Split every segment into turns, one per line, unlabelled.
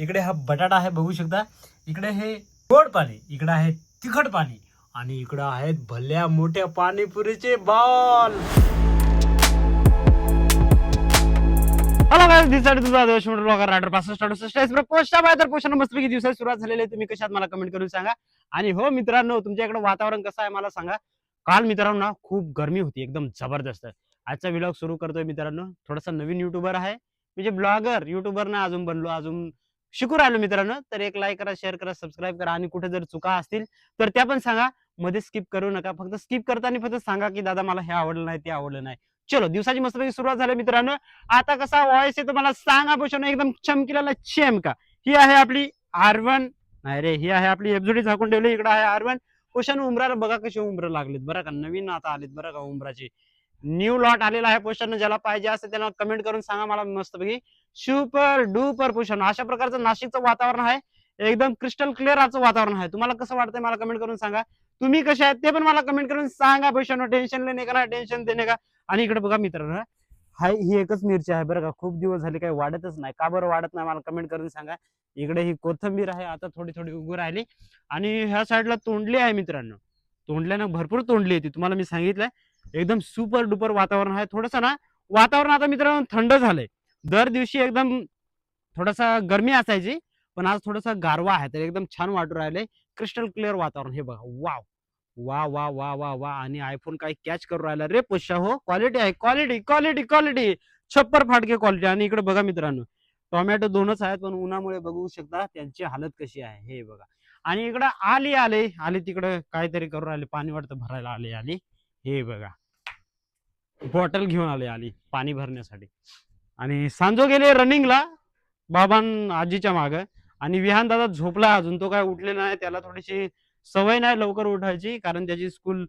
इकडे हा बटाटा आहे बघू शकता. इकडे हे गोड पाणी, इकडे आहे तिखट पाणी आणि इकडे आहेत भल्या मोठ्या पाणीपुरीचे बॉल. हॅलो गाइस, दिस साइड तुझा देश मोटर ब्लॉगर रायडर 65 पोस्टा बाय. तर पोस्टा मस्तपैकी दिवसाची सुरुवात झालेली आहे. तुम्ही कशात मला कमेंट करून सांगा. आणि हो मित्रांनो, तुमच्या इकडे वातावरण कसं आहे मला सांगा. काल मित्रांनो ना खूप गरमी होती, एकदम जबरदस्त. आजचा व्लॉग सुरू करतोय मित्रांनो. थोडासा नवीन युट्यूबर आहे, म्हणजे ब्लॉगर युट्यूबर ना अजून बनलो, अजून शिकू राहिलो मित्रांनो. तर एक लाईक करा, शेअर करा, सबस्क्राईब करा आणि कुठे जर चुका असतील तर त्या पण सांगा. मध्ये स्किप करू नका. फक्त स्किप करताना फक्त सांगा की दादा मला हे आवडलं नाही, ते आवडलं नाही. चलो, दिवसाची मस्तपैकी सुरुवात झाली मित्रांनो. आता कसा व्हॉइस आहे तुम्हाला सांगा बसून एकदम चमकीला चमका. ही आहे आपली R1, नाही रे, ही आहे आपली एफजुडी झाकून ठेवली. इकडे आहे R1. पोषण उमराला बघा कसे उमर लागलेत बरं का. नवीन आता आलेत बरं का उमराचे. न्यू लॉट आलेला आहे पोषण. ज्याला पाहिजे असेल त्याला कमेंट करून सांगा मला मस्तपैकी. सुपर डुपर पोषण. अशा प्रकारचं नाशिकचं वातावरण आहे. एकदम क्रिस्टल क्लिअर असं वातावरण आहे. तुम्हाला कसं वाटतंय मला कमेंट करून सांगा. तुम्ही कसे आहेत ते पण मला कमेंट करून सांगा. पोषण टेन्शन लेणे का, टेन्शन देणे का. आणि इकडे बघा मित्रांनो, हाय ही एकच मिरची आहे बरं का. खूप दिवस झाले काही वाढतच नाही. का बरं वाढत नाही मला कमेंट करून सांगा. इकडे ही कोथिंबीर आहे, आता थोडी थोडी उगू राहिली. आणि ह्या साईडला तोंडली आहे मित्रांनो. तोंडल्यानं भरपूर तोंडली आहे ती, तुम्हाला मी सांगितलंय. एकदम सुपर डुपर वातावरण आहे. थोडंसं ना वातावरण आता मित्रांनो थंड झालंय. दर दिवशी एकदम थोडासा गरमी असायची, पण आज थोडासा गारवा आहे, तर एकदम छान वाटू राहिलंय. क्रिस्टल क्लिअर वातावरण. हे बघा, वाव वा वा वा वा वा. आणि आयफोन काय कॅच करू राहिला रे पोशा. हो, क्वालिटी आहे, क्वालिटी क्वालिटी क्वालिटी, छप्पर फाटके क्वालिटी. आणि इकडे बघा मित्रांनो, टोमॅटो दोनच आहेत, पण उन्हामुळे बघू शकता त्यांची हालत कशी आहे. हे बघा. आणि इकडे आली आले आले तिकडे काहीतरी करू राहिले, पाणी वाटतं भरायला आले आली. हे बघा, बॉटल घेऊन आले आली पाणी भरण्यासाठी. आणि सांजो गेले रनिंगला बाबां आजीच्या माग. आणि विहान दादा झोपला अजून, तो काय उठलेला नाही. त्याला थोडीशी सवय नाही लवकर उठायची, कारण त्याची स्कूल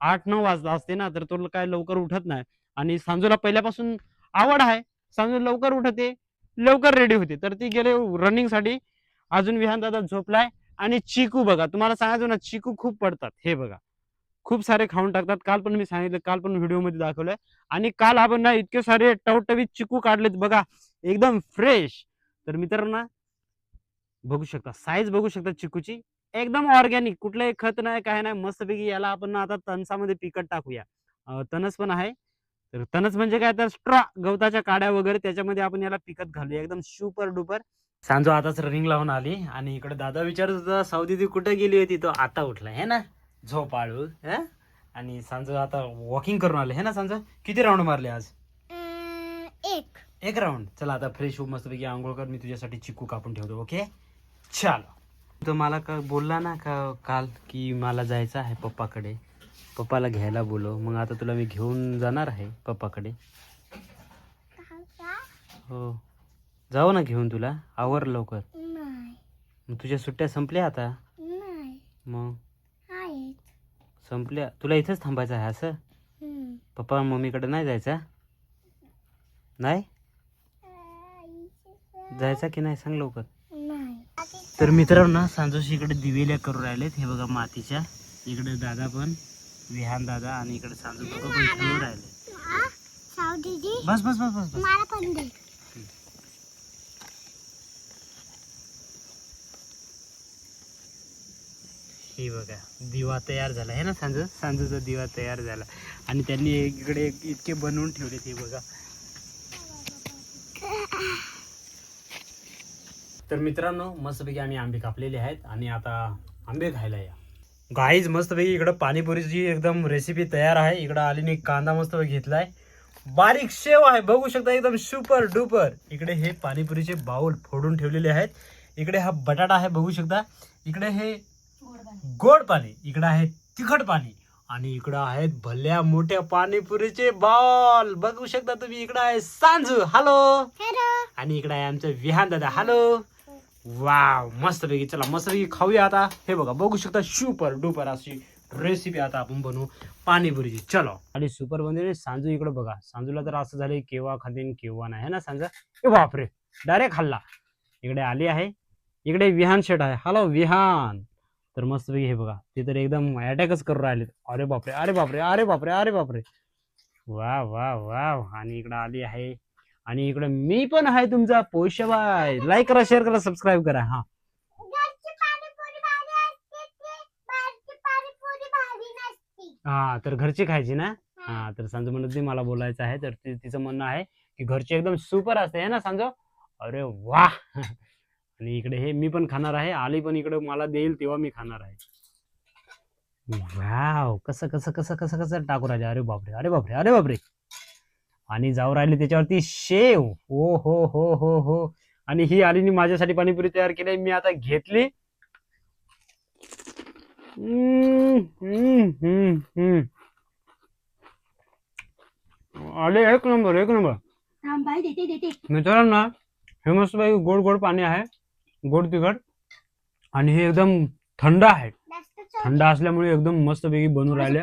8-9 वाजता असते ना, तर तो काय लवकर उठत नाही. आणि सांजूला पहिल्यापासून आवड आहे, सांजू लवकर उठते, लवकर रेडी होते, तर ती गेले रनिंग साठी. अजून विहान दादा झोपलाय. आणि चिकू बघा, तुम्हाला सांगायचं ना, चिकू खूप पडतात. हे बघा, खूप सारे खाऊन टाकतात. काल पण मी सांगितलं, काल पण व्हिडिओ मध्ये दाखवलंय. आणि काल आपण ना इतके सारे टवटवीत चिकू काढलेत बघा, एकदम फ्रेश. तर मित्रांनो बघू शकता, साईज बघू शकता चिकूची, एकदम ऑर्गॅनिक, कुठलंही खत नाही, काय नाही. मस्तपैकी याला आपण ना आता तणसामध्ये पिकट टाकूया. तणस पण आहे. तर तणस म्हणजे काय, तर स्ट्रॉ, गवताच्या काड्या वगैरे त्याच्यामध्ये आपण याला पिकत घालूया. एकदम सुपर डुपर. सांजो आताच रनिंग लावून आली. आणि इकडे दादा विचारत होता सावदी ती कुठे गेली होती, तो आता उठलाय है ना, झोपाळू. आणि सांजो आता वॉकिंग करून आले है ना. सांजो किती राऊंड मारले आज? एक राऊंड. चला आता फ्रेश होऊ, मस्तपैकी आंघोळ कर, मी तुझ्यासाठी चिकू कापून ठेवतो. ओके चलो. तो मला का बोलला ना का काल की मला जायचं आहे पप्पाकडे, पप्पाला घ्यायला बोलव. मग आता तुला मी घेऊन जाणार आहे पप्पाकडे. हो, जाऊ ना घेऊन तुला. आवर लवकर. मग तुझ्या सुट्ट्या संपल्या आता. मग संपल्या, तुला इथंच थांबायचं आहे असं. पप्पा मम्मीकडे नाही जायचं? नाही जायचा की नाही सांग लवकर. तर मित्रांनो सांजोशी इकडे दिवेल्या करू राहिलेत. हे बघा मातीच्या. इकडे दादा पण, विहान दादा, आणि इकडे सांजू पप्पा पण खेळू राहिले. बस बस बस बस बस. हे बघा, दिवा तयार झाला आहे ना. सांजूचा दिवा तयार झाला. आणि त्यांनी इकडे इतके बनवून ठेवले. ते बघा. तर मित्रांनो मस्तपैकी आम्ही आंबे कापलेले आहेत आणि आता आंबे खायला या. गाईज मस्तपैकी इकडं पाणीपुरीची एकदम रेसिपी तयार आहे. इकडं आलीने कांदा मस्त घेतलाय, बारीक शेव आहे बघू शकता, एकदम सुपर डुपर. इकडे हे पाणीपुरीचे बाउल फोडून ठेवलेले आहेत. इकडे हा बटाटा आहे बघू शकता. इकडे हे गोड पाणी, इकडे आहे तिखट पाणी, आणि इकडे आहेत भल्या मोठ्या पाणीपुरीचे बॉल बघू शकता तुम्ही. इकडे आहे सांजू, हॅलो. आणि इकडे आहे आमचं विहान दादा, हॅलो. वाव, मस्त पैकी. चला मस्त पैकी खाऊया आता. हे बघा बघू शकता, सुपर डुपर अशी रेसिपी आता आपण बनवू पाणीपुरीची. चलो. आणि सुपर म्हणजे सांजू इकडे बघा. सांजूला तर असं झालंय केव्हा खातीन केव्हा नाही, है ना सांजा. ए बापरे, डायरेक्ट खाल्ला. इकडे आली आहे. इकडे विहान शेट आहे, हॅलो विहान. तर मस्त पैकी हे बघा, ते तर एकदम अटॅकच करू राहिले. अरे बापरे अरे बापरे अरे बापरे अरे बापरे. वा वा वा. आणि इकडे आली आहे. आणि इकडे मी पण आहे तुमचा पोषबाय. लाईक करा, शेअर करा, सबस्क्राईब करा. हा हा तर घरची खायची ना. हा तर सांजू म्हणत होती मला बोलायचं आहे, तर तिचं म्हणणं आहे की घरची एकदम सुपर असते है ना सांजू. अरे वा. आणि इकडे हे मी पण खाणार आहे. आली पण इकडे मला देईल तेव्हा मी खाणार आहे. वाव, कसं कसं कसं कसं कसं टाकू राजा. अरे बापरे, अरे बापरे, अरे बापरे. आणि जाऊ राहिले त्याच्यावरती शेव. हो हो हो हो हो. आणि ही आलीने माझ्यासाठी पाणीपुरी तयार केली, मी आता घेतली. हम्म, हम्म, हम्म, हम्म. आले एक नंबर, एक नंबर. मित्रांनो, हे मस्त पैकी गोड गोड पाणी आहे, गोड तिखट. आणि हे एकदम थंड आहे. थंड असल्यामुळे एकदम मस्त पैकी बनून राहिले.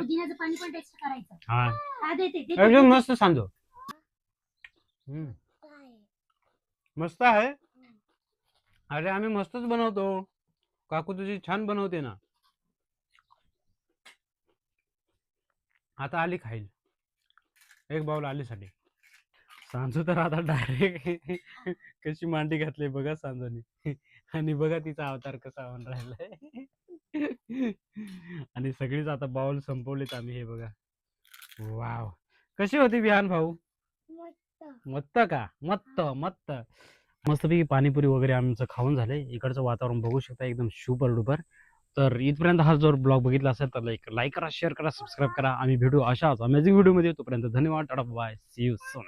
हा एकदम मस्त सांगतो. मस्त आहे. अरे आम्ही मस्तच बनवतो. काकू तुझी छान बनवते ना. आता आली खाईल एक बाउल आलीसाठी. सांजू तर आता डायरेक्ट कशी मांडी घातली बघा सांजूनी. आणि बघा तिचा अवतार कसा होऊन राहिलाय. आणि सगळीच आता बाउल संपवलीत आम्ही. हे बघा. वाव, कशी होती विहान भाऊ? मस्त का? मस्त मस्त. मस्तपैकी पाणीपुरी वगैरे आमचं खाऊन झाले. इकडचं वातावरण बघू शकता एकदम सुपर डुपर. तर इथपर्यंत हा जर ब्लॉग बघितला असेल तर लाईक करा, शेअर करा, सबस्क्राईब करा. आम्ही भेटू अशाच अमेझिंग व्हिडिओ मध्ये. तोपर्यंत धन्यवाद. Tata bye, see you soon.